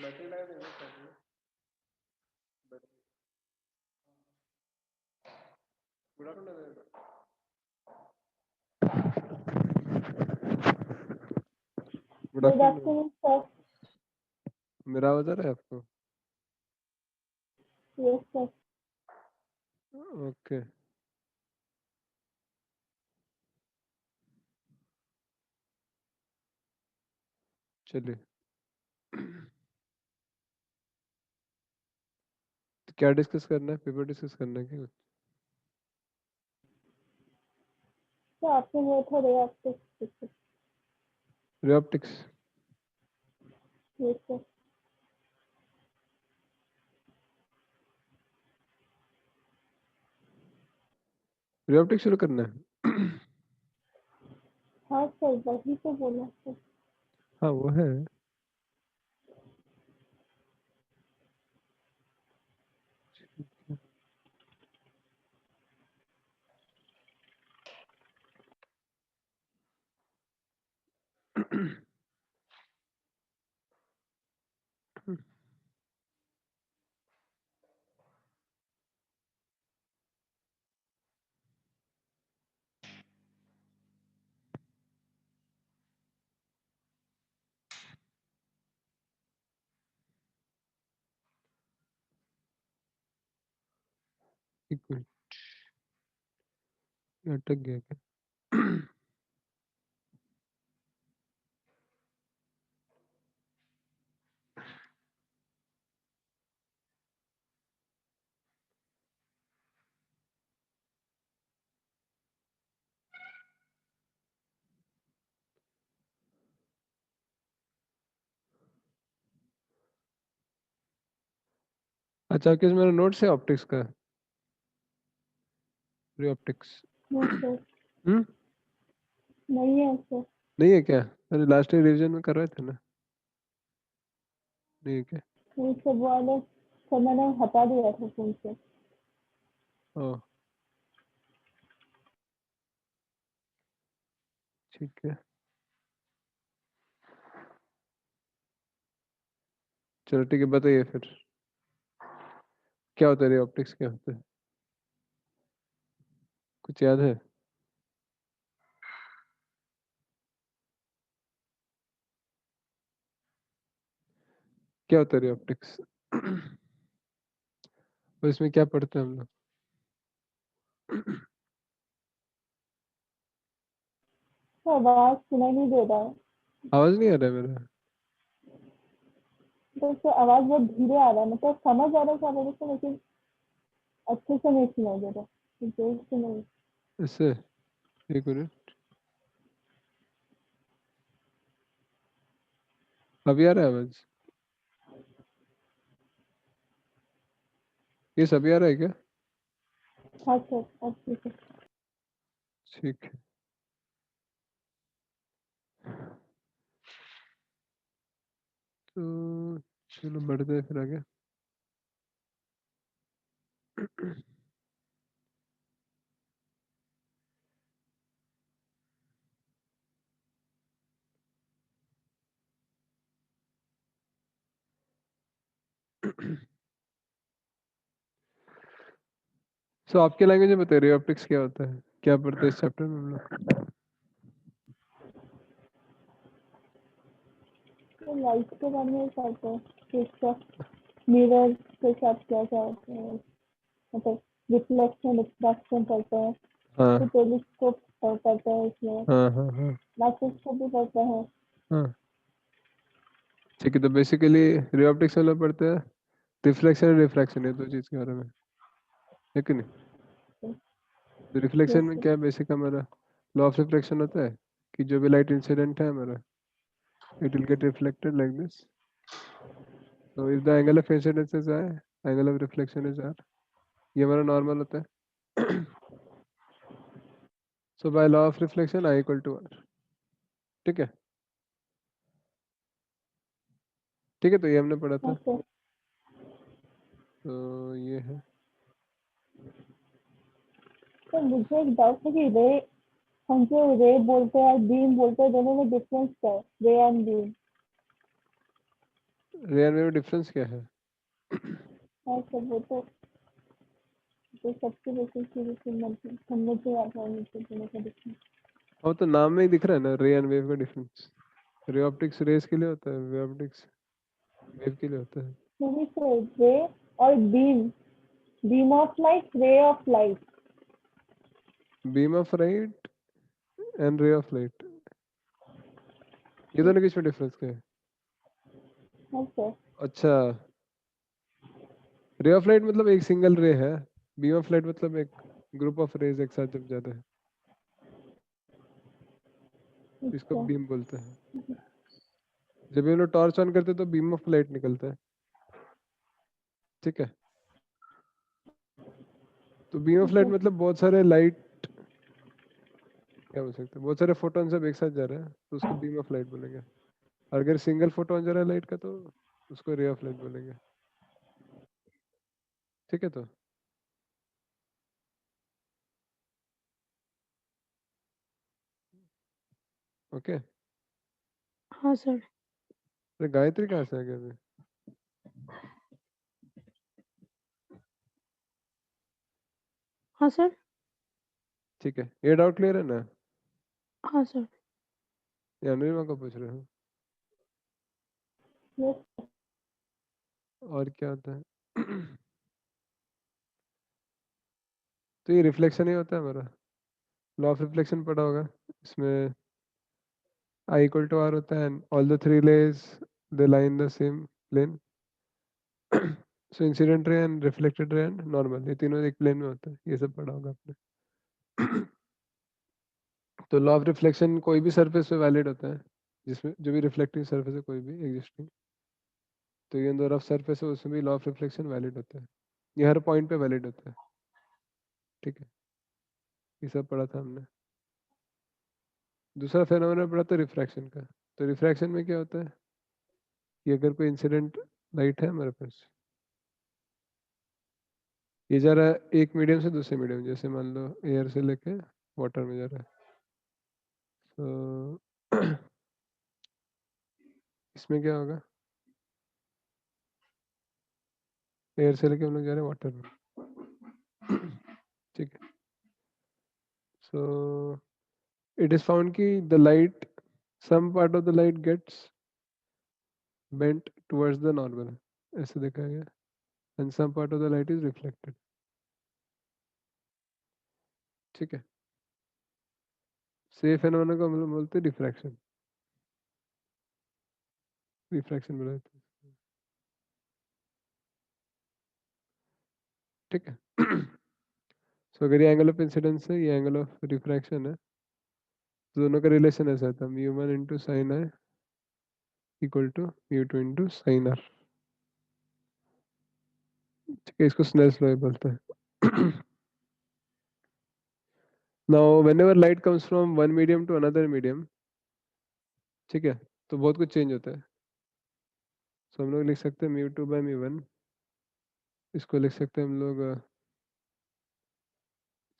Battery लगा देंगे battery good afternoon good good afternoon afternoon sir. मेरा आवाज आ रहा है आपको? Yes sir. ओके चलिए तो क्या डिस्कस करना है? पेपर डिस्कस करना है क्या? तो आपने वो था रे आपके। Ray optics yes sir. Ray optics शुरू करना है हाँ सर, वही तो बोला सर। हाँ वो है एक मिनट अटक गया क्या? अच्छा आपके मेरा नोट्स है ऑप्टिक्स का रे ऑप्टिक्स नो सर, हम्म नहीं है सर। नहीं है क्या? अरे लास्ट ईयर रिवीजन में कर रहे थे ना? नहीं है क्या? नहीं सर, वो वाले सर मैंने हटा दिया था फोन से। ओ ठीक है चलो ठीक है बताइए फिर क्या होता है रे ऑप्टिक्स क्या होता है? कुछ याद है? क्या होता है रे ऑप्टिक्स और इसमें क्या पढ़ते हैं हम लोग? तो आवाज सुनाई नहीं दे रहा है। आवाज नहीं आ रहा है मेरा? तो सर आवाज बहुत धीरे आ रहा है, मतलब समझ आ रहा है क्या बोले तो, लेकिन अच्छे से नहीं सुनाई दे रहा। जोर से नहीं। इससे एक मिनट अभी आ रहा है आवाज? ये सभी आ रहा है क्या? हाँ सर, अब ठीक है। ठीक है तो चलो बढ़ते हैं फिर आगे सो आपके लैंग्वेज में बताइए ऑप्टिक्स क्या होता है? क्या पढ़ते हैं इस चैप्टर में हम लोग? तो लाइट के बारे में पढ़ते हैं कि इसका मिरर के साथ क्या क्या होता है, मतलब रिफ्लेक्शन रिफ्रैक्शन करते हैं। हाँ तो टेलीस्कोप करते हैं इसमें। हाँ हाँ हाँ माइक्रोस्कोप भी करते हैं। हाँ ठीक है तो बेसिकली रे ऑप्टिक्स में लोग पढ़ते हैं रिफ्लेक्शन और रिफ्रैक्शन ये दो चीज के बारे में है कि नहीं? तो रिफ्लेक्शन में यस क्या है बेसिक हमारा लॉ ऑफ रिफ्लेक्शन होता है कि जो भी लाइट इंसिडेंट है हमारा it will get reflected like this so if the angle of incidence is I angle of reflection is R ये हमारा नॉर्मल होता है so by law of reflection I equal to R ठीक है ठीक है तो ये हमने पढ़ा था सर। तो ये है तो मुझे एक डाउट है कि रे, हम जो रे बोलते हैं बीम बोलते हैं, दोनों में डिफरेंस क्या है, रे एंड बीम? रे एंड वेव में डिफरेंस क्या है? है सब वो तो सबके बेसिस से मतलब समझ में आता है मुझे दोनों का डिफरेंस। और तो नाम में ही दिख रहा है ना रे एंड वेव का डिफरेंस। रे ऑप्टिक्स रेस के लिए होता है, वेव ऑप्टिक्स वेव के लिए होता है। नहीं सर, रे और beam of light, ray of light. Beam of light and ray of light, ये दोनों के बीच में डिफरेंस क्या है? हाँ सर। अच्छा, रे ऑफ लाइट मतलब एक सिंगल रे है, बीम ऑफ लाइट मतलब एक ग्रुप ऑफ रेज एक साथ जब जाता है, इसको अच्छा। बीम बोलते हैं। जब ये लोग टॉर्च ऑन करते हैं तो बीम ऑफ लाइट निकलता है, ठीक है। तो बीम ऑफ ठीक लाइट है। मतलब बहुत सारे लाइट, क्या बोल सकते हैं, बहुत सारे फोटोन सब एक साथ जा रहे हैं तो उसको बीम ऑफ लाइट बोलेंगे। और अगर सिंगल फोटोन जा रहा है लाइट का तो उसको रे ऑफ लाइट बोलेंगे, ठीक है। तो ओके। हाँ सर। अरे गायत्री कहाँ से आ गया अभी? हाँ सर। ठीक है, ये डाउट क्लियर है ना? हाँ सर। ये अनुरिमा को पूछ रहे हो? यस। और क्या होता है? तो ये रिफ्लेक्शन ही होता है हमारा, लॉ ऑफ रिफ्लेक्शन पढ़ा होगा इसमें। I equal to R होता है and all the three rays they lie in the same plane. So incident ray and reflected ray and normal, ये तीनों एक प्लेन में होता है, ये सब पढ़ा होगा आपने। तो लॉ ऑफ रिफ्लेक्शन कोई भी सरफेस पे वैलिड होता है जिसमें जो भी रिफ्लेक्टिंग सरफेस है कोई भी एग्जिस्टिंग, तो ये अंदर ऑफ सरफेस है उसमें भी लॉ ऑफ रिफ्लेक्शन वैलिड होता है, ये हर पॉइंट पे वैलिड होता है, ठीक है। ये सब पढ़ा था हमने। दूसरा फेनोमेना पढ़ा था रिफ्रैक्शन का। तो रिफ्रैक्शन में क्या होता है कि अगर कोई इंसिडेंट लाइट है हमारे पास, ये जा रहा है एक मीडियम से दूसरे मीडियम, जैसे मान लो एयर से लेके वाटर में जा रहा है, तो इसमें क्या होगा, एयर से लेके हम लोग जा रहे हैं वाटर में, ठीक है। सो इट इज फाउंड कि the light, some part of the light gets bent towards the normal, ऐसे देखा गया, and some part of the light is reflected, ठीक है। से फेनोमेना को हम लोग बोलते हैं रिफ्रैक्शन, रिफ्रैक्शन बोला जाता है, ठीक है। सो अगर ये एंगल ऑफ इंसिडेंस है, ये एंगल ऑफ रिफ्रैक्शन है, तो दोनों का रिलेशन ऐसा था μ1 into sine I equal to μ2 into sine R, ठीक है। इसको स्नेल्स लॉ बोलते हैं। Now whenever light comes from one medium to another medium, ठीक है, तो बहुत कुछ चेंज होता है। सो हम लोग लिख सकते हैं μ2 बाई μ1, इसको लिख सकते हैं हम लोग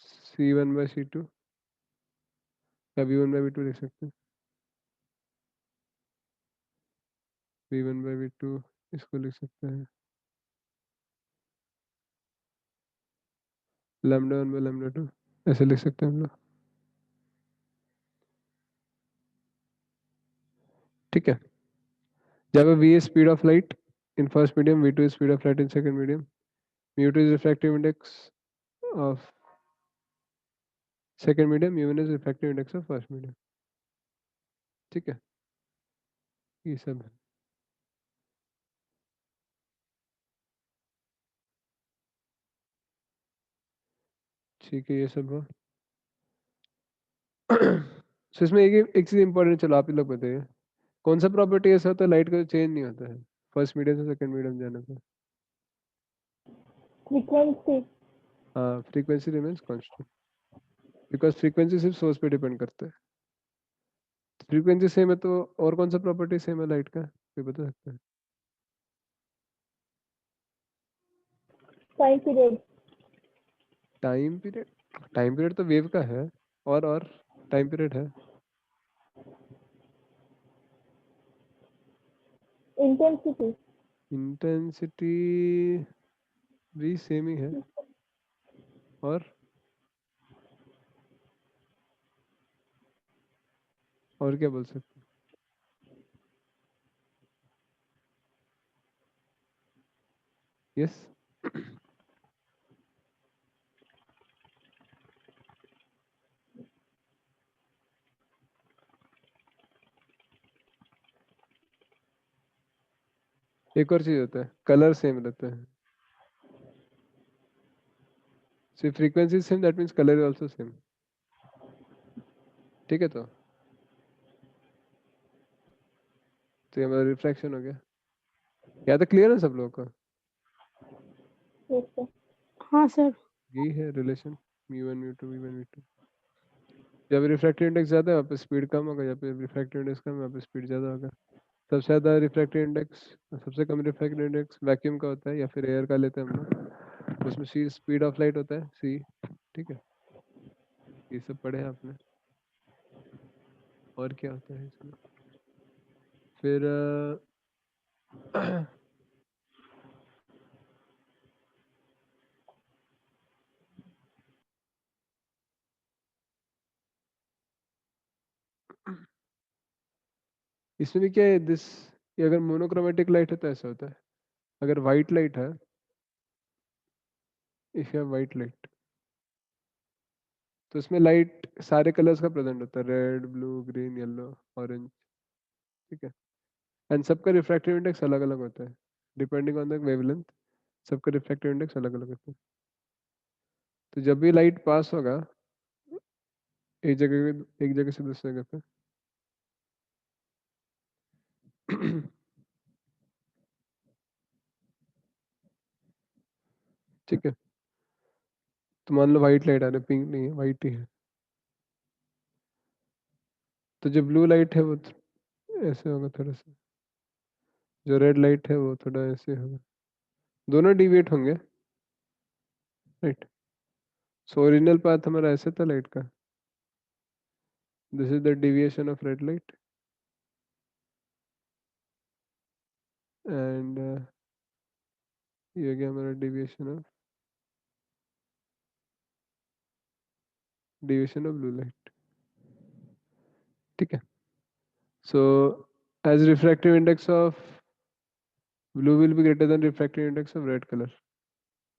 C1 बाई C2, या V1 बाई V2 लिख सकते हैं, V1 बाई V2, इसको लिख सकते हैं λ1 बाई λ2, ऐसे लिख सकते हैं हम लोग, ठीक है। जहाँ पे V is speed of light in first medium, V2 is speed of light in second medium, mu2 is refractive index of second medium, mu1 is refractive index of first medium, ठीक है। ये सब है, ठीक है, ये सब हो। So इसमें एक चीज इंपॉर्टेंट, चलो आप ही लोग बताइए, कौन सा प्रॉपर्टी ऐसा होता है लाइट का चेंज नहीं होता है फर्स्ट मीडियम से सेकंड मीडियम जाने पर? फ्रीक्वेंसी। हाँ, frequency remains constant, because frequency सिर्फ सोर्स पे डिपेंड करता है। फ्रीक्वेंसी सेम है तो और कौन सा प्रॉपर्टी सेम है लाइट का, कोई बता सकता है? Time period. Time period, time period तो वेव का है, और टाइम पीरियड है। इंटेंसिटी इंटेंसिटी भी सेम ही है। और क्या बोल सकते हैं? यस, एक और चीज होता है, कलर सेम रहता है। So if frequency is same, that means color is also same. ठीक है, तो ये हमारा रिफ्रैक्शन हो गया। या तो क्लियर है सब लोगों का? yes sir हाँ सर। यही है relation mu1 mu2 v1 v2। जब रिफ्रैक्टिव इंडेक्स ज्यादा है वहाँ पे स्पीड कम होगा, जब रिफ्रैक्टिव इंडेक्स कम है वहाँ पे स्पीड ज्यादा होगा। सबसे ज्यादा रिफ्रैक्टिव इंडेक्स, सबसे कम रिफ्रैक्टिव इंडेक्स वैक्यूम का होता है या फिर एयर का लेते हैं हम लोग। उसमें सी स्पीड ऑफ लाइट होता है सी। ठीक है, ये सब पढ़े हैं आपने। और क्या होता है इसमें फिर इसमें भी क्या है दिस, ये अगर मोनोक्रोमेटिक लाइट है तो ऐसा होता है। अगर वाइट लाइट है, इफ यू वाइट लाइट, तो इसमें लाइट सारे कलर्स का प्रेजेंट होता है, red blue green yellow orange. ठीक है, एंड सबका रिफ्रैक्टिव इंडेक्स अलग अलग होता है डिपेंडिंग ऑन द वेवलेंथ। सबका रिफ्रैक्टिव इंडेक्स अलग अलग होता है। तो जब भी लाइट पास होगा एक जगह से दूसरी जगह पे ठीक है, तो मान लो वाइट लाइट आ रही है, पिंक नहीं है वाइट ही है। तो जो ब्लू लाइट है वो ऐसे होगा थोड़ा सा, जो रेड लाइट है वो थोड़ा ऐसे होगा, दोनों डिविएट होंगे। राइट, सो ओरिजिनल पाथ हमारा ऐसे था लाइट का, this is the deviation of red light and ये हो गया हमारा डिविएशन ऑफ ब्लू लाइट। ठीक है, so as refractive index of blue will be greater than refractive index of red color,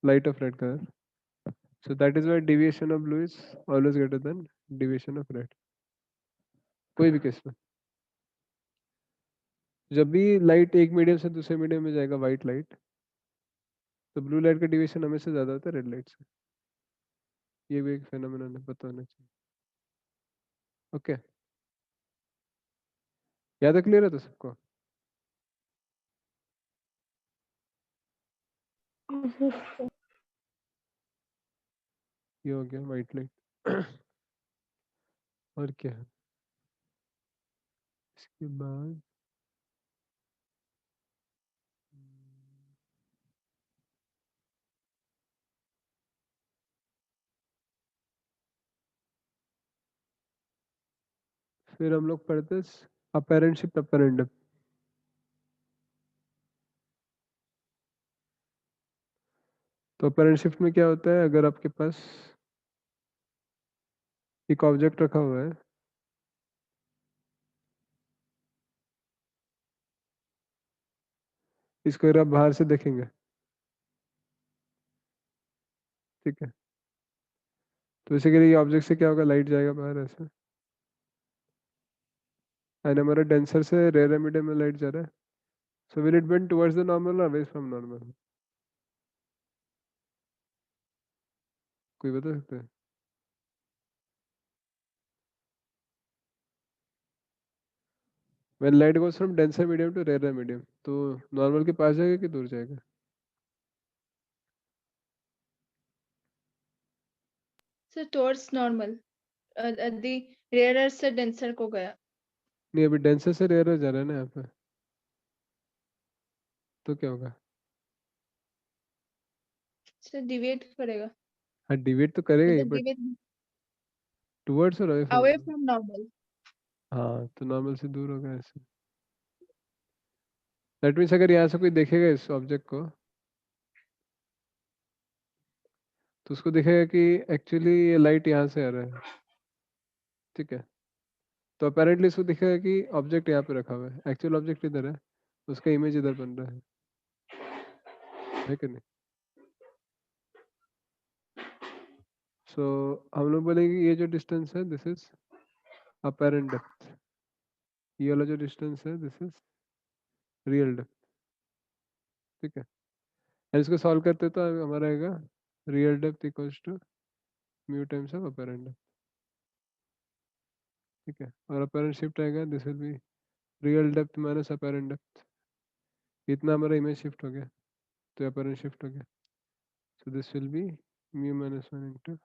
light of red color. So that is why deviation of blue is always greater than deviation of red, कोई भी case में। जब भी light एक medium से दूसरे medium में जाएगा व्हाइट लाइट, तो ब्लू लाइट का डिविएशन हमेशा ज्यादा होता है रेड लाइट से। ये भी एक फेनोमेनन है, पता होना चाहिए। ओके, याद है, क्लियर है तो सबको? हाँ सर। ये हो गया व्हाइट लाइट। और क्या है इसके बाद? फिर हम लोग पढ़ते अपैरेंट शिफ्ट अपैरेंट। तो अपैरेंट शिफ्ट में क्या होता है, अगर आपके पास एक ऑब्जेक्ट रखा हुआ है, इसको अगर आप बाहर से देखेंगे, ठीक है, तो बेसिकली ये ऑब्जेक्ट से क्या होगा, लाइट जाएगा बाहर ऐसे, एंड हमारा डेंसर से रेयर मीडियम में लाइट जा रहा है। So will it bend towards the normal और अवे फ्रॉम नॉर्मल? कोई बता सकता है? When light goes from denser medium to rare medium, तो नॉर्मल के पास जाएगा कि दूर जाएगा? Sir towards normal, the rarer से डेंसर को गया। नहीं, अभी डेंसर से रेयर जा रहा है ना यहाँ पे, तो क्या होगा? सर डिविएट करेगा, हाँ, डिवेट तो करेगा ही, मतलब बट डिविएट टुवर्ड्स और away away from. From normal. हाँ, तो नॉर्मल से दूर होगा ऐसे। दैट मीन्स अगर यहाँ से कोई देखेगा इस ऑब्जेक्ट को तो उसको दिखेगा कि एक्चुअली ये लाइट यहाँ से आ रहा है, ठीक है। तो अपेरेंटली इसको दिखेगा कि ऑब्जेक्ट यहाँ पे रखा हुआ है, एक्चुअल ऑब्जेक्ट इधर है, उसका इमेज इधर बन रहा है कि नहीं। सो हम लोग बोलेंगे ये जो डिस्टेंस है दिस इज अपेरेंट डेप्थ, ये वाला जो डिस्टेंस है दिस इज रियल डेप्थ, ठीक है। और इसको सॉल्व करते तो हमारा आएगा real depth equals to mu times of apparent depth, ठीक है। और अपेरेंट शिफ्ट आएगा this will be real depth minus apparent depth, इतना हमारा इमेज शिफ्ट हो गया तो अपेरेंट शिफ्ट हो गया। सो this will B mu minus 1 into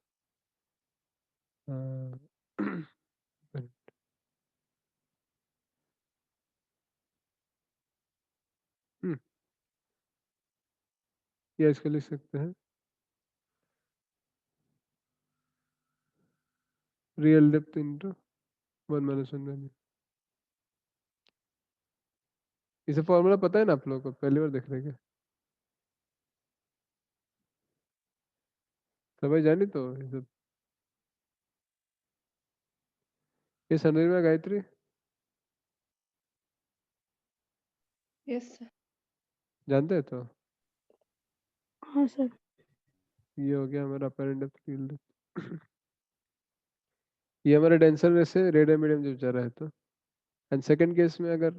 या इसको लिख सकते हैं real depth into 1 minus 1 value. इसे फॉर्मूला पता है ना आप लोगों को, पहली बार देख रहे हैं क्या? समझ जानी तो ये सब, ये समझ में गायत्री यस सर। जानते हैं तो हाँ सर। ये हो गया हमारा अपेरेंट डेप्थ रियल डेप्थ। ये हमारा डेंसर रे से रेडियम मीडियम जब जा रहा है तो, एंड सेकंड केस में अगर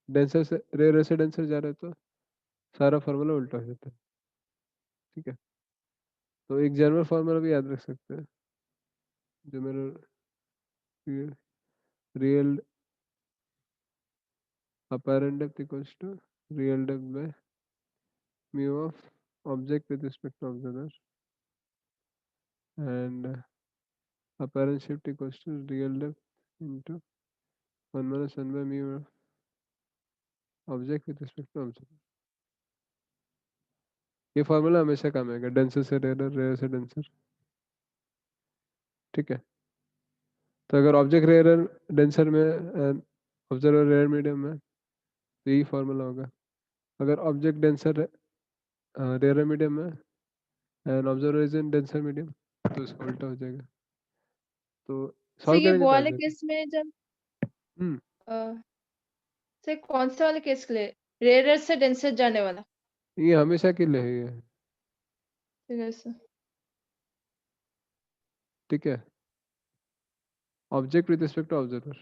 डेंसर से रेयर से डेंसर जा रहा है तो सारा फार्मूला उल्टा हो जाता है, ठीक है। तो एक जनरल फार्मूला भी याद रख सकते हैं जो मेरा real apparent depth equals to real depth by mu of object with respect to observer, and apparent shift equals to real depth into 1 minus 1 by mu of object with respect to observer। ये formula हमेशा काम आएगा, denser से rare, rare से denser, ठीक है। तो अगर ऑब्जेक्ट रेयर डेंसर में एंड ऑब्जर्वर रेयर मीडियम में तो यही फार्मूला होगा। अगर ऑब्जेक्ट डेंसर रेयर मीडियम में and observer is in denser medium तो इसका उल्टा हो जाएगा। तो सर सॉल्व ये करेंगे वो तो आ वाले जाएगा। केस में जब हम्म सर कौन से वाले केस के लिए, रेयर से डेंसर जाने वाला? ये हमेशा के लिए है ये, ठीक है सर। ठीक है। Object with respect to observer,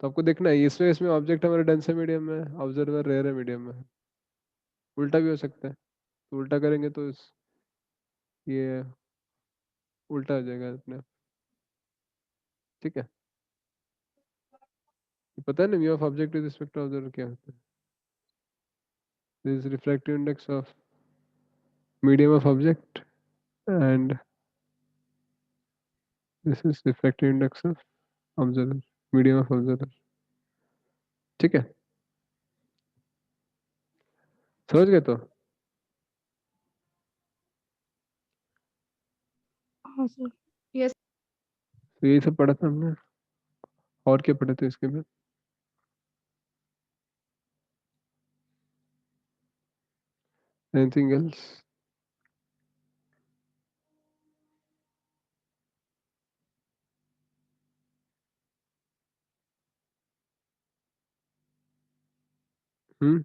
तो आपको देखना है इसमें ऑब्जेक्ट हमारे डेंसर मीडियम में, ऑब्जर्वर रेयर मीडियम में है। उल्टा भी हो सकता है, तो उल्टा करेंगे तो ये उल्टा हो जाएगा अपने आप, ठीक है। ये पता है ना mu of object with respect to observer क्या होता है? This is refractive index of medium of object and this is refractive index of observer, medium of observer, ठीक है। समझ गए तो? हाँ सर। यस तो यही सब पढ़ा था हमने, और क्या पढ़े थे इसके में? Anything else? हम्म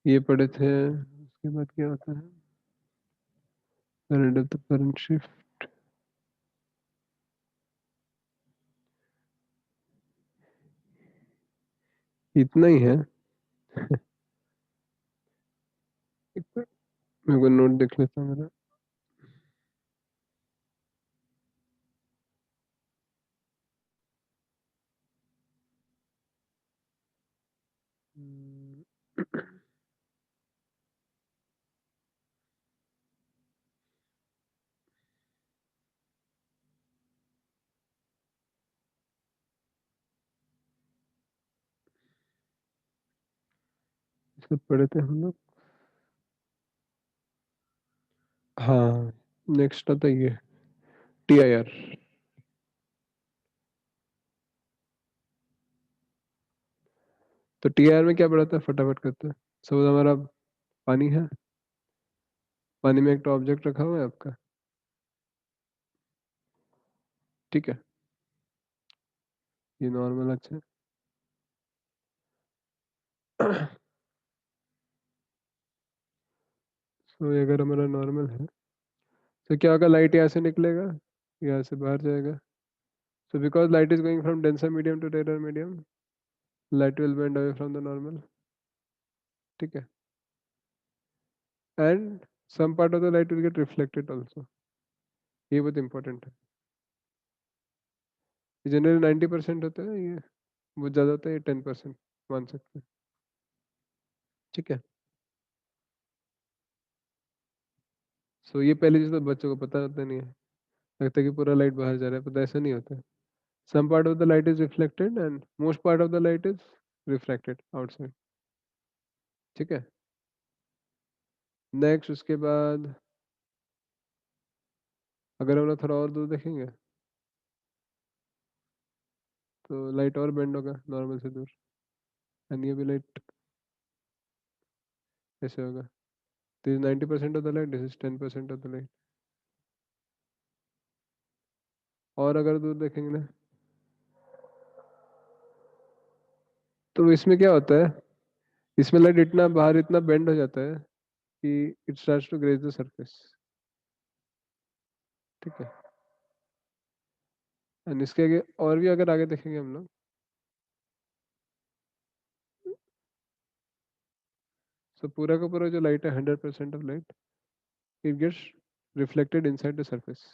ये पढ़े थे, उसके बाद क्या होता है? Current of the current shift, इतना ही है। एक मिनट, मेरे को नोट देख लेता हूँ मेरा। हम्म, सब पढ़े थे हम लोग। हाँ नेक्स्ट आता है ये TIR, तो TR में क्या बढ़ाता है, फटाफट करते हैं। सपोज हमारा पानी है, पानी में एक तो ऑब्जेक्ट रखा हुआ है आपका, ठीक है, ये नॉर्मल अच्छा है। तो ये अगर हमारा नॉर्मल है तो क्या होगा, लाइट यहाँ से निकलेगा, यहाँ से बाहर जाएगा। So because light is going from denser medium to rarer medium, light will bend away from the normal, ठीक है, and some part of the light will get reflected also, ये बहुत important है। जनरली 90% होता है, ये बहुत ज़्यादा होता है, ये 10% मान सकते हैं, ठीक है। सो ये पहली चीज़ तो बच्चों को पता होता नहीं है, लगता है कि पूरा लाइट बाहर जा रहा है, पता ऐसा नहीं होता है। Some part of the light is reflected and most part of the light is reflected outside, ठीक है। नेक्स्ट उसके बाद अगर हम लोग थोड़ा और दूर देखेंगे तो लाइट और बेंड होगा नॉर्मल से दूर, एंड ये भी लाइट ऐसे होगा। This is 90% of the light, this is 10% of the light. और अगर दूर देखेंगे ना तो इसमें क्या होता है, इसमें लाइट इतना बाहर इतना बेंड हो जाता है कि it starts to graze the surface, ठीक है। एंड इसके आगे और भी अगर आगे देखेंगे हम लोग, तो पूरा का पूरा जो लाइट है 100% of light it gets reflected inside the surface,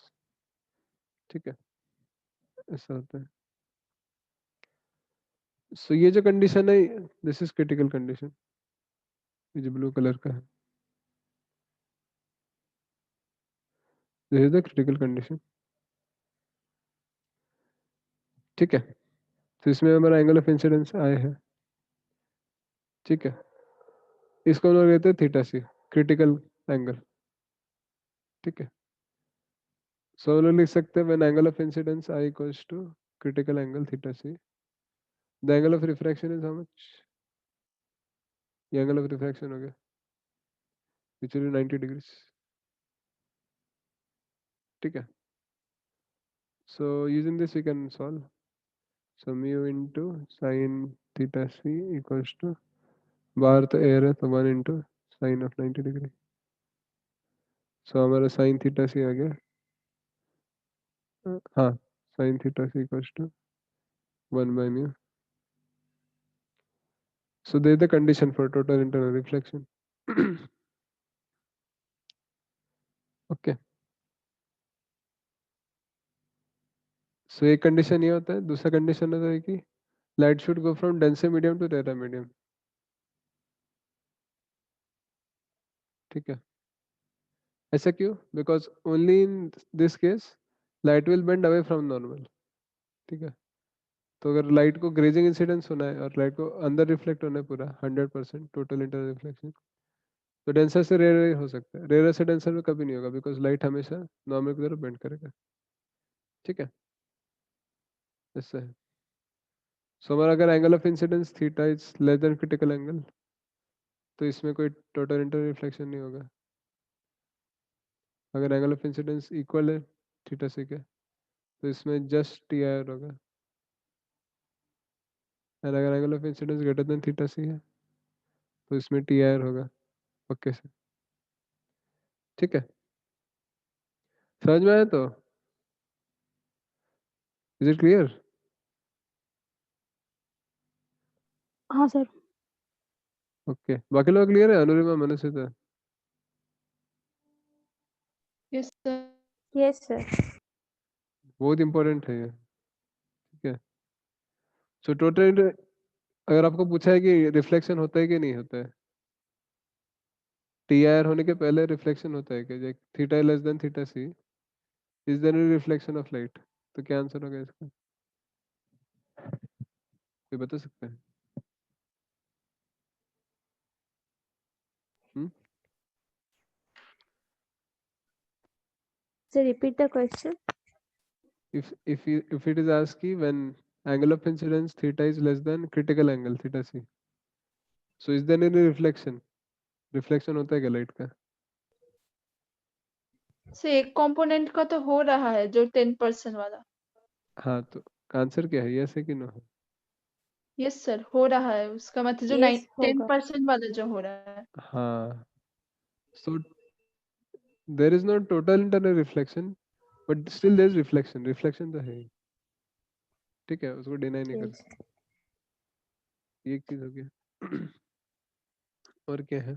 ठीक है, ऐसा होता है। सो ये जो कंडीशन है, दिस इज क्रिटिकल कंडीशन, ये जो ब्लू कलर का है, this is the critical condition, ठीक है। तो इसमें हमारा एंगल ऑफ इंसिडेंस आए है, ठीक है, इसको हम लोग कहते हैं थीटा सी, क्रिटिकल एंगल, ठीक है। सो हम लोग लिख सकते हैं when angle of incidence i equals to critical angle theta C, the angle of refraction is how much, ये एंगल ऑफ रिफ्रैक्शन हो गया विच इज 90 डिग्रीज, ठीक है। So using this we can solve, so mu into sin theta C equals to, बाहर तो air है तो 1 into sine of 90 degree. So हमारा sin थीटा सी आ गया, हाँ, sin theta C equals to 1 by mu. So there is the condition for total internal reflection. Okay. So एक condition ये होता है, दूसरा कंडीशन होता है कि light should go from denser medium to rare medium, ठीक है। ऐसा क्यों? Because only in this case light will bend away from normal, ठीक है। तो अगर लाइट को ग्रेजिंग इंसिडेंस होना है और लाइट को अंदर रिफ्लेक्ट होना है पूरा 100% टोटल इंटरनल रिफ्लेक्शन, तो डेंसर से रेयर हो सकता है, रेयर से डेंसर में कभी नहीं होगा बिकॉज लाइट हमेशा नॉर्मल की तरफ बेंड करेगा, ठीक है, ऐसा है। सो हमारा अगर angle of incidence theta is less than critical angle तो इसमें कोई टोटल इंटर रिफ्लेक्शन नहीं होगा। अगर एंगल ऑफ इंसिडेंस इक्वल है थीटा से के तो इसमें जस्ट टी आर होगा, और अगर angle of incidence greater than theta C है तो इसमें टी आर होगा पक्के से, ठीक है। समझ में आया? तो इज इट क्लियर? हाँ सर। ओके, बाकी लोग क्लियर है? Anurima, Mansita, Yes, sir. Yes, sir. बहुत इंपॉर्टेंट है ये, ठीक है। सो टोटल, अगर आपको पूछा है कि रिफ्लेक्शन होता है कि नहीं होता है, टी आर होने के पहले रिफ्लेक्शन होता है क्या, theta less than theta C, is there any reflection of light, तो क्या आंसर होगा इसका, कोई बता सकता है? Hmm? So repeat the question. If it is asked when angle of incidence theta is less than critical angle theta c, so is there any reflection? Reflection होता है क्या लाइट का? से एक कंपोनेंट का तो हो रहा है जो 10% वाला। हाँ, तो आंसर क्या है, यस है कि नो है? यस सर, हो रहा है, उसका मतलब जो यस होगा। 10% वाला जो हो रहा है। हाँ, so there is not total internal reflection, but still there is reflection, reflection तो है ही। ठीक है, उसको डिनाई नहीं कर Yes. सकते। ये एक चीज हो गया। और क्या है?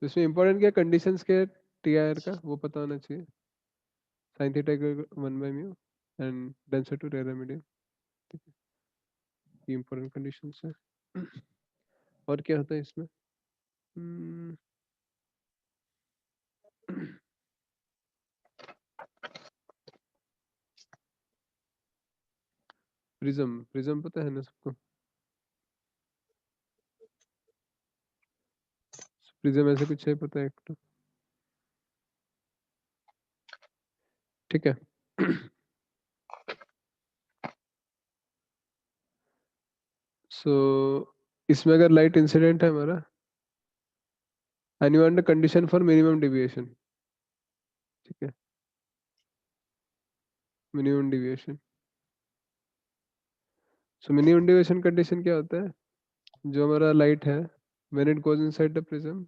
तो इसमें इंपॉर्टेंट क्या कंडीशंस के टी आई आर का वो पता होना चाहिए। Sine theta equal 1 by mu and denser to rare medium. ठीक है, ये इंपॉर्टेंट कंडीशंस है। और क्या होता है इसमें? प्रिज्म, प्रिज्म पता है ना सबको? प्रिज्म ऐसे कुछ है, पता है एक तो। ठीक है। सो इसमें अगर लाइट इंसिडेंट है हमारा, and you want the condition for minimum deviation. ठीक है, minimum deviation. So minimum deviation condition क्या होता है? जो हमारा लाइट है, when it goes inside the prism,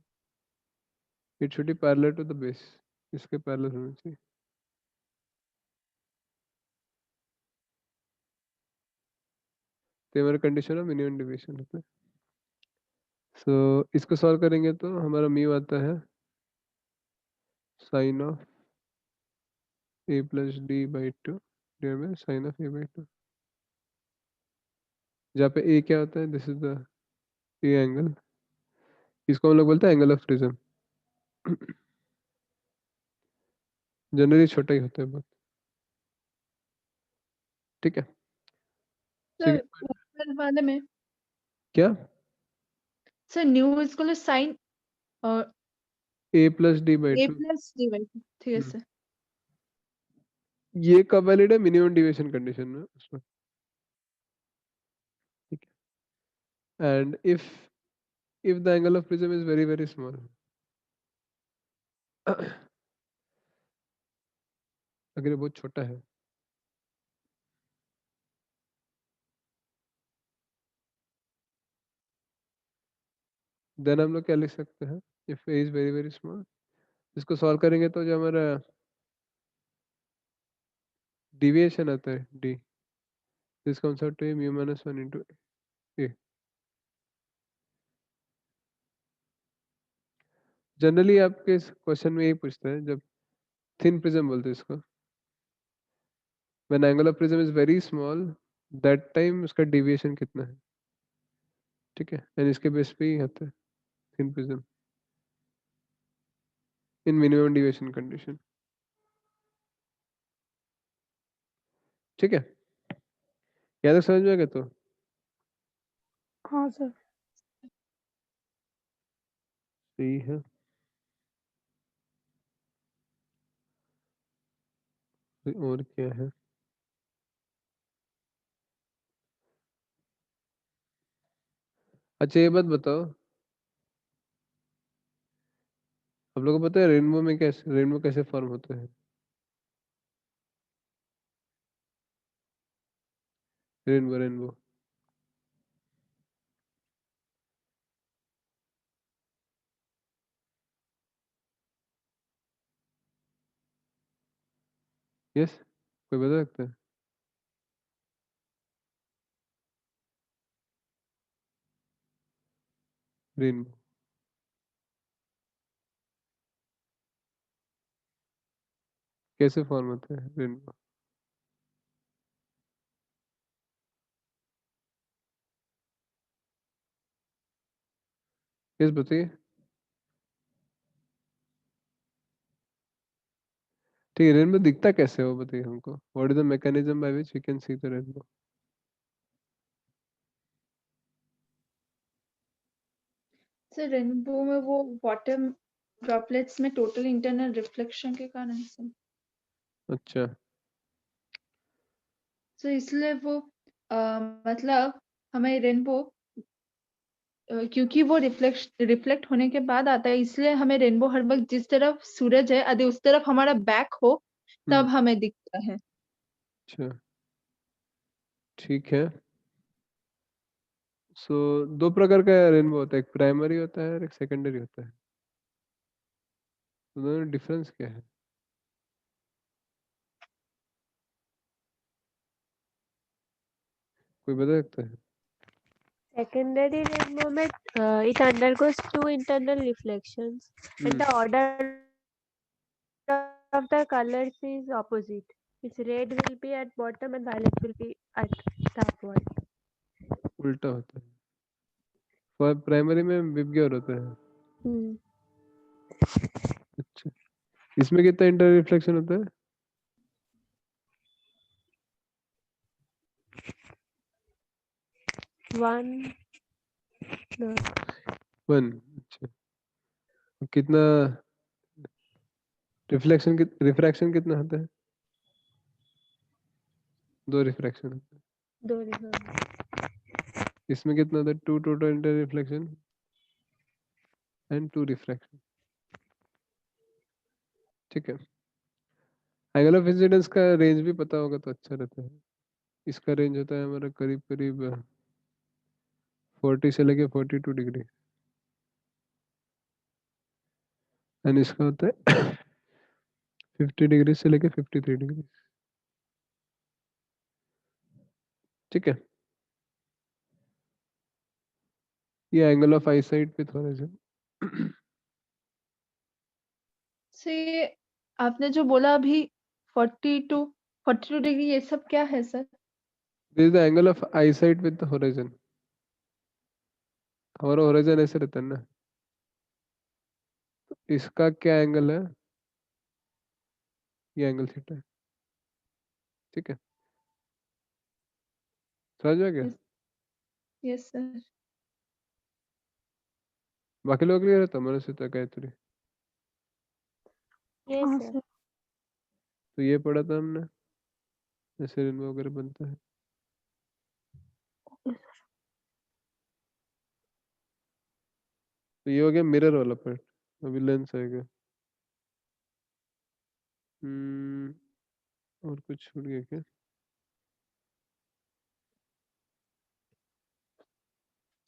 it should be parallel to the base. इसके पैरेलल होना चाहिए। तो ये हमारा कंडीशन ऑफ मिनिमम डेविएशन होता है। सो इसको सॉल्व करेंगे तो हमारा म्यू आता है sine of a plus D by two divide by sine of a by two, जहाँ पे a क्या होता है, this is the a angle, इसको हम लोग बोलते हैं एंगल ऑफ प्रिज्म। जनरली छोटा ही होता है बहुत। ठीक है, सर सेकंड ऊपर वाले में क्या? सर न्यू इक्वल साइन और a plus D by A two. Plus D by, ठीक है सर। ये कब वैलिड है? मिनिमम डेविएशन कंडीशन में उसमें। ठीक है, and if the angle of prism is very very small, अगर ये बहुत छोटा है, देन हम लोग क्या लिख सकते हैं? If a is very very small, इसको सॉल्व करेंगे तो जो हमारा डिविएशन आता है d, this comes out to mu minus 1 into a। Generally आपके इस क्वेश्चन में यही पूछता है, जब थिन प्रिज्म बोलते हैं इसको, when angle of prism is very small, that time उसका डिविएशन कितना है। ठीक है, एंड इसके बेस पे ही आता है थिन प्रिज्म इन मिनिमम डेविएशन कंडीशन। ठीक है, याद तक समझ में आ गया? तो हाँ सर। सही है। और क्या है? अच्छा, ये बात बताओ, आप लोगों को पता है रेनबो कैसे फॉर्म होता है? रेनबो, रेनबो यस, कोई बता सकता है? रेनबो कैसे फॉर्म होता है? रेनबो यस, बताइए। ठीक है, रेनबो दिखता कैसे है वो बताइए हमको। What is the mechanism by which we can see the rainbow? Sir rainbow में वो वाटर ड्रॉपलेट्स में टोटल इंटरनल रिफ्लेक्शन के कारण से, अच्छा, तो इसलिए वो मतलब हमें रेनबो क्योंकि वो रिफ्लेक्ट होने के बाद आता है, इसलिए हमें रेनबो हर वक्त जिस तरफ सूरज है यदि उस तरफ हमारा बैक हो तब हमें दिखता है। अच्छा, ठीक है। सो दो प्रकार का रेनबो होता है, एक प्राइमरी होता है और एक सेकेंडरी होता है। तो दोनों डिफरेंस क्या है? कोई बता सकता है? Secondary rainbow में it undergoes two internal reflections and the order of the colors is opposite. Its red will be at bottom and violet will be at the upward. उल्टा होता है। और प्राइमरी में विबग्योर होता है। अच्छा, इसमें कितना इंटर रिफ्लेक्शन होता है? One. No. 1। अच्छा, कितना रिफ्रैक्शन कितना होता है? 2 रिफ्रैक्शन होता है। दो reflection. इसमें कितना होता है? 2 total inter reflection and 2 refraction. ठीक है। एंगल ऑफ इंसिडेंस का रेंज भी पता होगा तो अच्छा रहता है। इसका रेंज होता है हमारा करीब करीब 40 से लेके 42 डिग्री, एंड इसका होता है 50 डिग्री से लेके 53 डिग्री। ठीक है, ये एंगल ऑफ आई साइट पे थोड़ा सा से आपने जो बोला अभी 42 डिग्री, ये सब क्या है sir? This is the angle of I site with the horizon. हमारा होराइजन ऐसे रहता है ना, इसका क्या एंगल है? ये एंगल थीटा है। ठीक है, समझ में गया? Yes sir. बाकी लोग क्लियर है? तो मनुष्य तक गायत्री, Yes, हाँ sir. सर। तो ये पढ़ा था हमने, ऐसे रेनबो वगैरह बनता है। तो ये हो गया मिरर वाला पार्ट। अभी लेंस आएगा। और कुछ छूट गया क्या?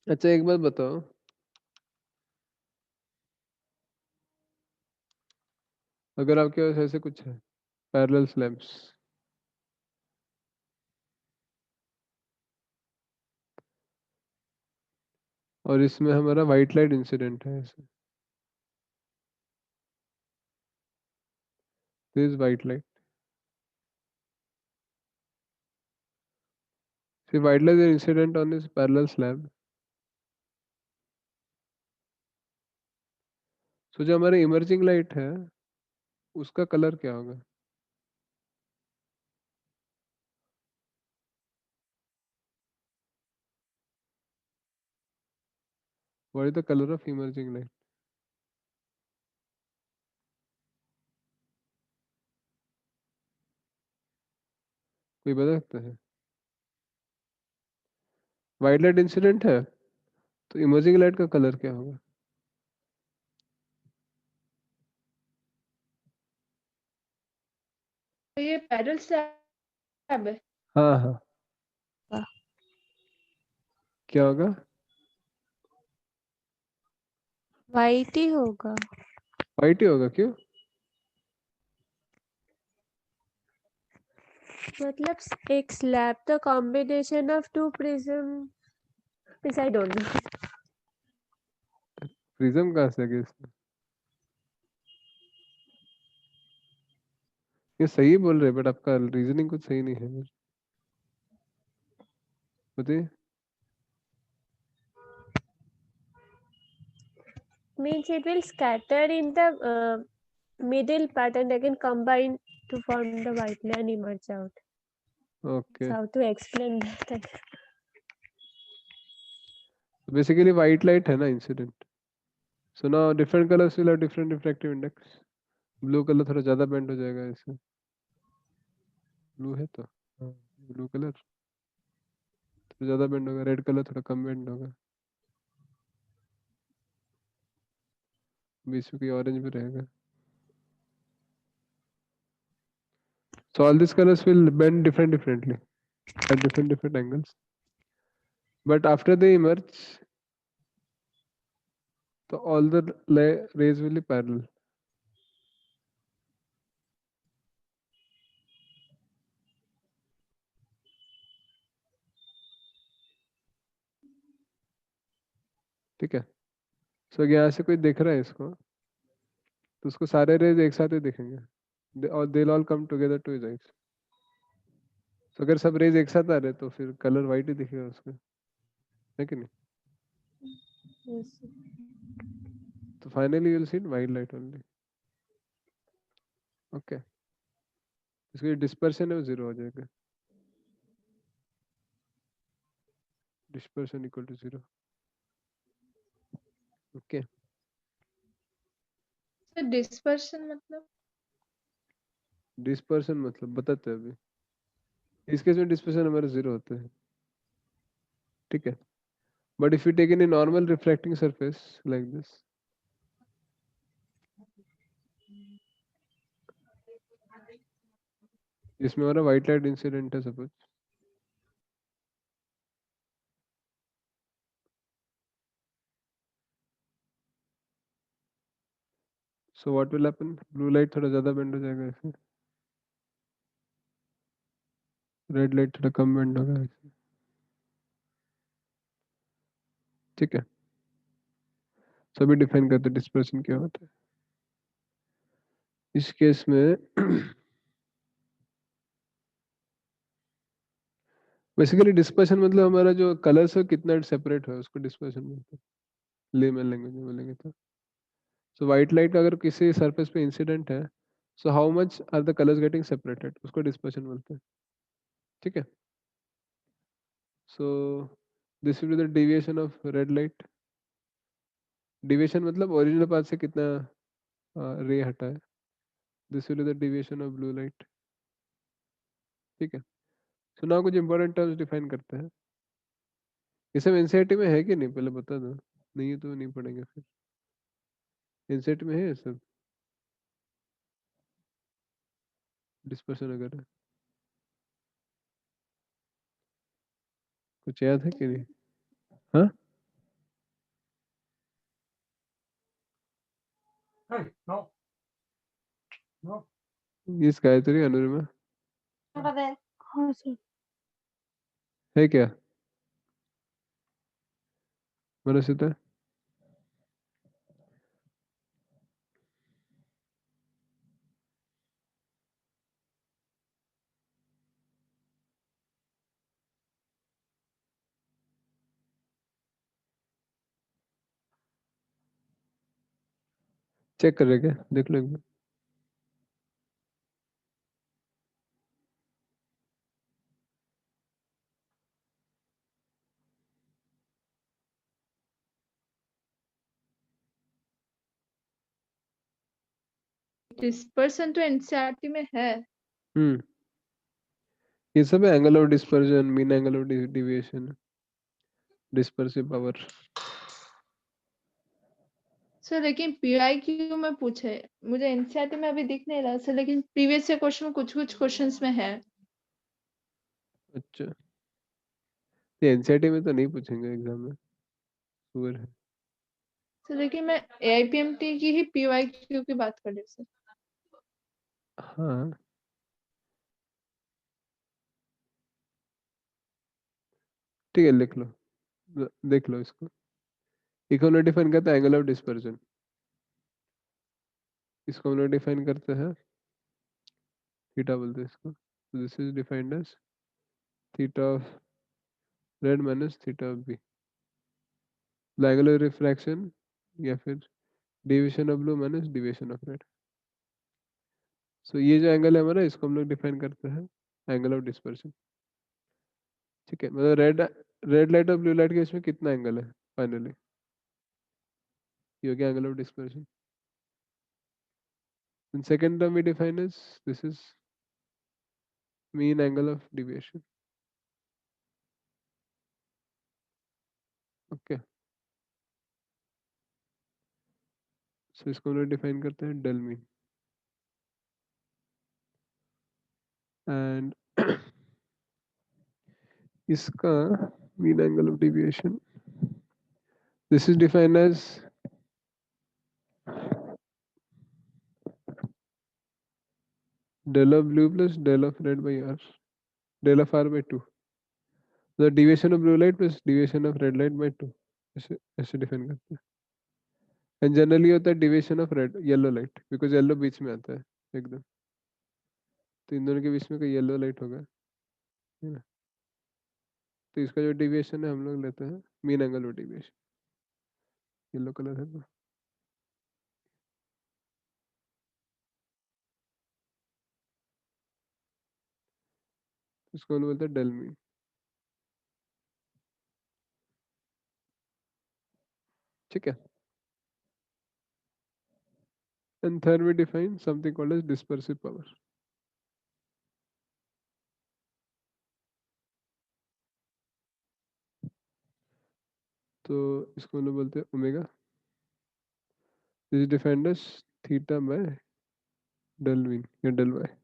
अच्छा, एक बात बताओ, अगर आपके पास ऐसे कुछ है पैरेलल स्लैब्स, और इसमें हमारा व्हाइट लाइट इंसिडेंट है, ऐसे दिस इज व्हाइट लाइट, फिर white light incident on this parallel slab. तो जो हमारी इमर्जिंग लाइट है उसका कलर क्या होगा? What is the colour of emerging light? कोई बता सकता है? व्हाइट लाइट इंसिडेंट है तो इमर्जिंग लाइट का कलर क्या होगा? तो ये पैरेलल स्लैब है। हाँ हाँ, क्या होगा? White ही होगा। व्हाइट ही होगा, क्यों? मतलब एक slab the combination of two prism is I don't know. Prism कहाँ से आ गया इसमें? ये सही बोल रहे बट आपका रीजनिंग कुछ सही नहीं है। बताइए। Means it will scatter in the middle part and again combine to form the white line emerge out. Okay, So how to explain that? Basically white light है ना incident. So now different colours will have different refractive index. Blue colour थोड़ा ज्यादा bend हो जाएगा ऐसे। Blue है तो हाँ, ब्लू कलर थोड़ा ज़्यादा बेंड होगा, रेड कलर थोड़ा कम बेंड होगा, बीच में कोई ऑरेंज भी रहेगा. So all these colors will bend differently at different angles. But after they emerge, so all the rays will be parallel. ठीक है. So यहाँ से कोई देख रहा है इसको, तो उसको सारे रेज एक साथ ही दिखेंगे, और they'll all come together to his eyes. So अगर सब रेज एक साथ आ रहे तो फिर कलर वाइट ही दिखेगा उसका, है कि नहीं? Yes, sir. तो finally you will see white light only. Okay, इसकी डिस्पर्शन है वो 0 हो जाएगा. Dispersion equal to 0. Okay. Sir dispersion मतलब? डिस्पर्शन मतलब बताते हैं अभी. इस केस में डिस्पर्शन हमारे 0 होते हैं. ठीक है. But if you take any normal refracting surface like this, इसमें हमारा white light incident है suppose. So what will happen? Blue light थोड़ा ज़्यादा bend हो जाएगा इसमें. Red light थोड़ा कम bend होगा इसमें. ठीक है. सभी डिफाइन करते हैं डिस्पर्शन क्या होता है. इस केस में बेसिकली डिस्पर्शन मतलब हमारा जो कलर्स है कितना सेपरेट है उसको डिस्पर्शन बोलते हैं, लेमन लैंग्वेज में बोलेंगे तो. सो व्हाइट लाइट अगर किसी सरफेस पे इंसिडेंट है, so how much are the colours getting separated, उसको डिस्पर्शन बोलते हैं. ठीक है. So this will be the deviation of red light. Deviation मतलब ओरिजिनल पाथ से कितना रे हटा है. This will be the deviation of blue light. ठीक है. सो नाउ कुछ इंपॉर्टेंट टर्म्स डिफाइन करते हैं. ये सब एनसीईआरटी में है कि नहीं पहले बता दो, नहीं है तो नहीं पढ़ेंगे फिर. एनसीईआरटी में है ये सब डिस्पर्शन वगैरह, कुछ याद है कि नहीं? हाँ, इस गायत्री अनुरिमा हाँ सर. है क्या? मनोसिता चेक कर रहे क्या? देख लो एक बार. डिस्पर्शन तो एनसीईआरटी में है. हम्म. ये सब है angle of dispersion, mean angle of deviation, dispersive power. Sir लेकिन पीआईक्यू में पूछे, मुझे एनसीईआरटी में अभी दिख नहीं रहा सर, लेकिन प्रीवियस ईयर क्वेश्चन कुछ कुछ क्वेश्चंस में है. अच्छा, ये एनसीईआरटी में तो नहीं पूछेंगे एग्जाम में, शुगर है. सर लेकिन मैं एआईपीएमटी की ही पीवाईक्यू की बात कर रही हूँ सर. हाँ, ठीक है, लिख लो, देख लो इसको. इसको हम लोग डिफाइन करते हैं एंगल ऑफ डिस्पर्जन. इसको हम लोग डिफाइन करते हैं थीटा बोलते हैं इसको. This is defined as theta of red minus theta of B. Angle of refraction या फिर deviation of blue minus deviation of red. So ये जो एंगल है हमारा, इसको हम लोग डिफाइन करते हैं एंगल ऑफ डिस्पर्शन. ठीक है. मतलब रेड लाइट और ब्लू लाइट के इसमें कितना एंगल है फाइनली, ये हो गया angle of dispersion. In second term we define as this is mean angle of deviation. तो इसको हम लोग डिफाइन करते हैं डेल मीन एंड इसका mean angle of deviation this is defined as del of blue plus del of red by r, del of r by 2. The deviation of blue light plus deviation of red light by 2. ऐसे ऐसे define करते हैं and generally होता है deviation of red yellow light because yellow बीच में आता है एकदम, तो इन दोनों के बीच में कोई येलो लाइट होगा, है ना? तो इसका जो डिविएशन है हम लोग लेते हैं mean angle of deviation, yellow colour है ना। इसको हम लोग बोलते हैं डेल मीन, ठीक है। And third we define something called as dispersive power. तो इसको हम लोग बोलते हैं omega, this is defined as theta by del mean या डेल वाई,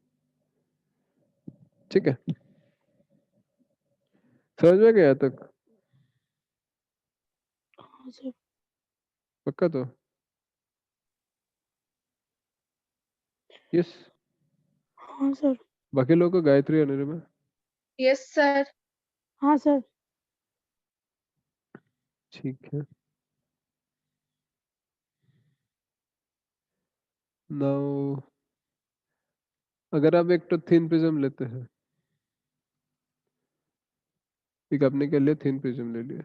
ठीक है। समझ में गया तक? हाँ सर। पक्का तो? यस। हाँ सर। बाकी लोगों को गायत्री और अनिरुमा? Yes sir. हाँ सर। ठीक है। नाउ अगर आप एक तो थिन प्रिज्म लेते हैं, एक आपने क्या लिया, थिन प्रिज्म ले लिया,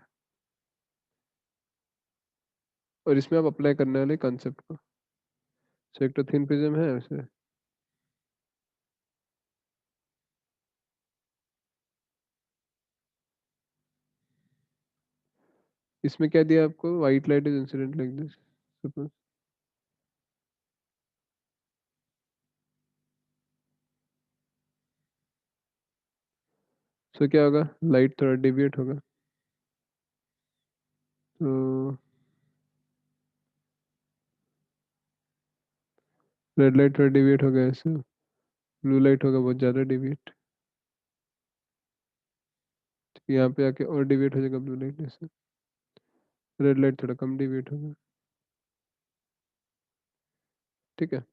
और इसमें आप अप्लाई करने वाले कॉन्सेप्ट को, तो एक तो थिन प्रिज्म है वैसे, इसमें क्या दिया आपको, white light is incident like this suppose, so क्या होगा, लाइट थोड़ा डिविएट होगा, तो रेड लाइट थोड़ा डिविएट होगा ऐसे, ब्लू लाइट होगा बहुत ज़्यादा डिविएट, यहाँ पे आके और डिविएट हो जाएगा ब्लू लाइट ऐसे, रेड लाइट थोड़ा कम डिविएट होगा, ठीक है।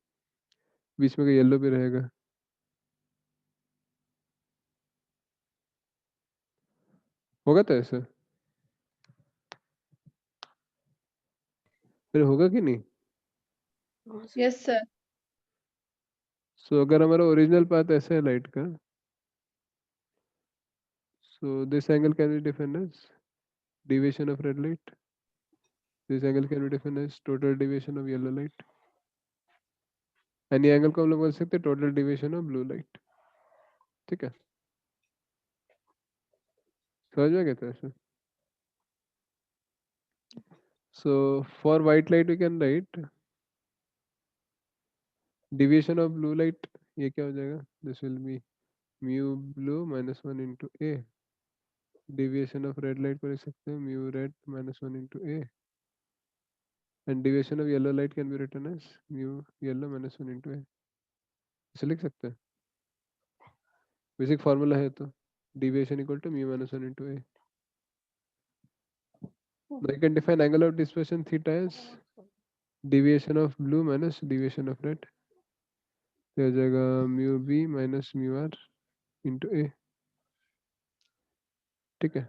बीच में का येलो भी रहेगा, होगा तो ऐसे, फिर होगा कि नहीं? हाँ सर। Yes sir. सो अगर हमारा ओरिजिनल पाथ ऐसा है लाइट का, so this angle can be defined as deviation of red light, this angle can be defined as total deviation of yellow light, and ये angle को हम लोग बोल सकते हैं total deviation of blue light, ठीक है। समझ में क्या था ऐसे? So for white light we can write deviation of blue light, ये क्या हो जाएगा, this will be mu blue minus 1 into a, deviation of red light को लिख सकते हैं mu red minus 1 into a, and deviation of yellow light can be written as mu yellow minus 1 into a, इसे लिख सकते हैं, basic formula है तो, deviation equal to mu minus 1 into a. Now you can define angle of dispersion theta as deviation of blue minus deviation of red, तो हो जाएगा mu b minus mu r into a, ठीक है।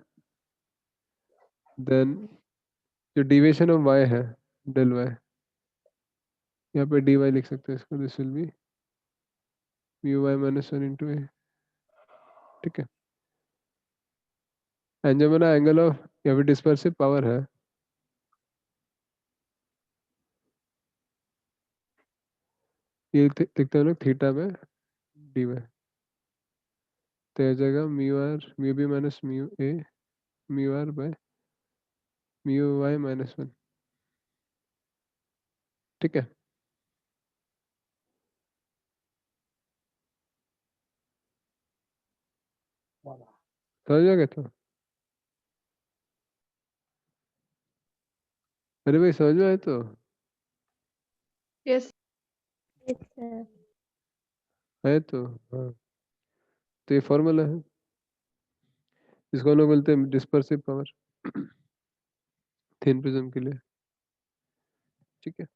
Then जो deviation of y है del y, यहाँ पे dy लिख सकते हैं इसको, this will B mu y minus 1 into a, ठीक है। एंड जो मेरा एंगल ऑफ यहाँ पे डिस्पर्सिव पावर है, ये लिखते हैं लोग थीटा में dy, तो हो जाएगा mu b minus mu a mu r by mu y minus 1, ठीक है। समझ में गया तो? अरे भाई समझ में आए तो? Yes Yes, sir. है तो हाँ, तो ये फॉर्मूला है, इसको हम लोग बोलते हैं डिस्पर्सिव पावर थिन प्रिज्म के लिए। ठीक है,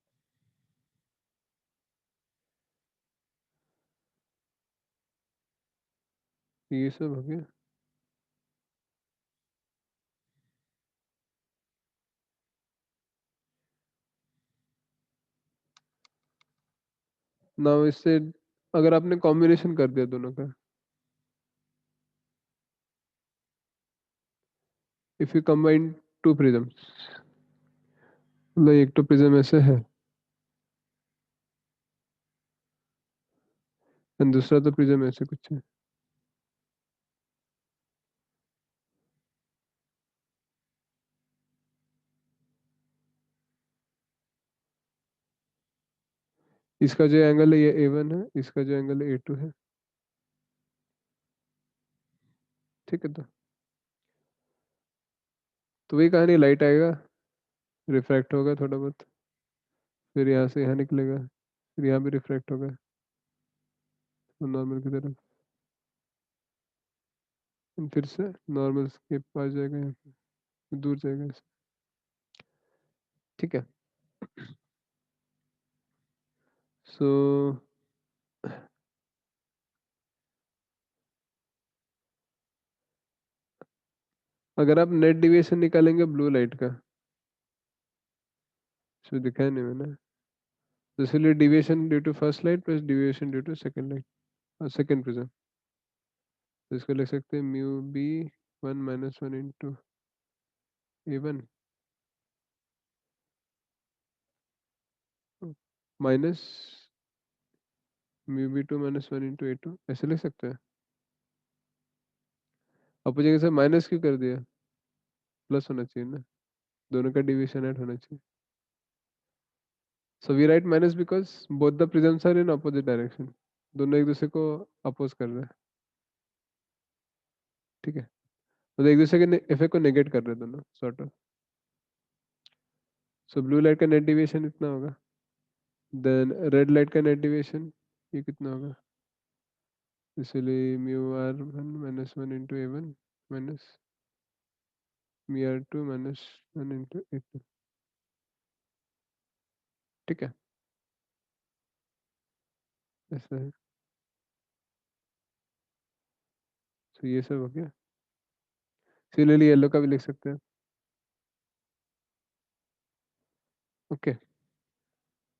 ये सब हो गया। ना इससे अगर आपने कॉम्बिनेशन कर दिया दोनों का, if you combine two prisms, मतलब एक तो प्रिज्म ऐसे है एंड दूसरा तो प्रिज्म ऐसे कुछ है, इसका जो एंगल है ये A1 है, इसका जो एंगल है A2 है। ठीक है, तो वही कहानी, लाइट आएगा, रिफ्रैक्ट होगा थोड़ा बहुत, फिर यहाँ से यहाँ निकलेगा, फिर यहाँ भी रिफ्रैक्ट होगा नॉर्मल की तरफ, फिर से नॉर्मल के पास जाएगा, यहाँ पे दूर जाएगा ऐसे। ठीक है, सो अगर आप नेट डिविएशन निकालेंगे ब्लू लाइट का, इसमें दिखाया नहीं मैंने, तो इसलिए deviation due to first light plus deviation due to second light, second prism, तो इसको लिख सकते हैं mu B 1 - 1 into A1 minus mu B 2 - 1 into A2, ऐसे लिख सकते हैं। अब जगह से माइनस क्यों कर दिया, प्लस होना चाहिए ना, दोनों का डिविएशन ऐड होना चाहिए। So we write minus because both the prisms are in opposite direction, दोनों एक दूसरे को अपोज कर रहे हैं। ठीक है, तो एक दूसरे के इफेक्ट को नेगेट कर रहे हैं दोनों sort of. So blue light का नेट डिविएशन इतना होगा, देन रेड लाइट का नेट डिविएशन ये कितना होगा, इसलिए μr1 - 1 into A1 minus μr2 - 1 into A2। ठीक है, ऐसा है, तो ये सब हो गया। सिमिलरली येलो का भी लिख सकते हैं। ओके,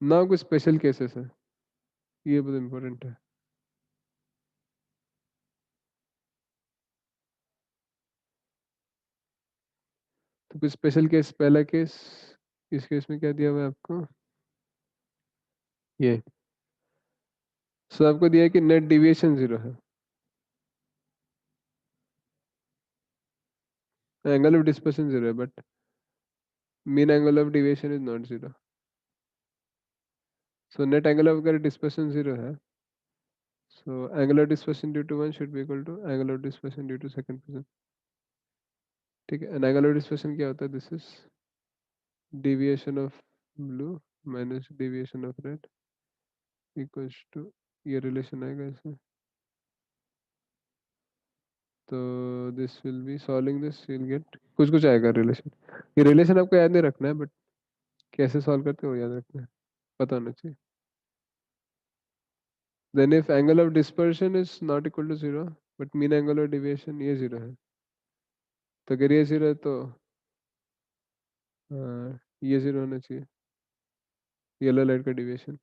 ना कुछ स्पेशल केसेस है, ये बहुत इम्पोर्टेंट है। तो कुछ स्पेशल केस, पहला केस, इस केस में क्या दिया हुआ है आपको, ये सो आपको दिया है कि नेट डिविएशन 0 है, एंगल ऑफ डिस्पर्शन 0 है, but mean angle of deviation is not 0। So net angle of अगर डिस्पर्शन 0 है, so angle of dispersion due to 1 should be equal to angle of dispersion due to second prism. ठीक है, angle of dispersion क्या होता है, this is deviation of blue minus deviation of red equals to, ये relation आएगा इसमें, तो this will be solving this will get कुछ कुछ आएगा रिलेशन। ये रिलेशन आपको याद नहीं रखना है, बट कैसे सॉल्व करते हो याद रखना है, पता होना चाहिए। Then if angle of dispersion is not equal to 0 but mean angle of deviation ये 0 है, तो अगर ये 0 है तो ये 0 होना चाहिए, येलो लाइट का deviation,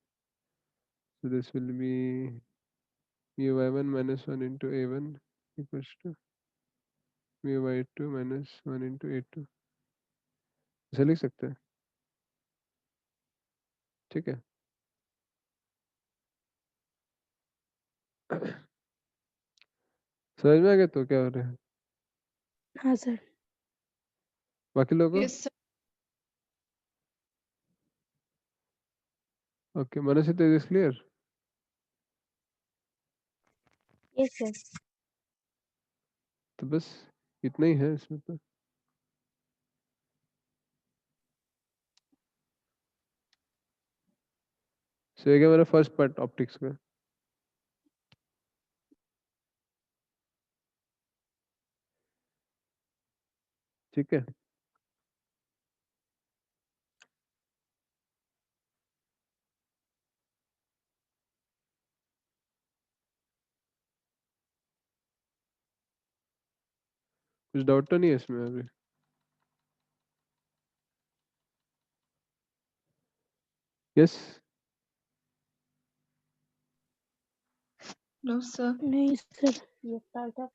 so this will be μy1 - 1 into A1 equals to μy2 - 1 into A2, ऐसा लिख सकते हैं। ठीक है, समझ में आ गया तो क्या हो रहा है हाँ सर। बाकी लोगों को? Yes okay, Manoj is this clear? Yes, sir. तो बस इतना ही है इसमें तो। सो ये क्या मेरा फर्स्ट पार्ट ऑप्टिक्स का। ठीक है, कुछ डाउट तो नहीं है इसमें अभी? Yes, no sir. नहीं सर। ये part of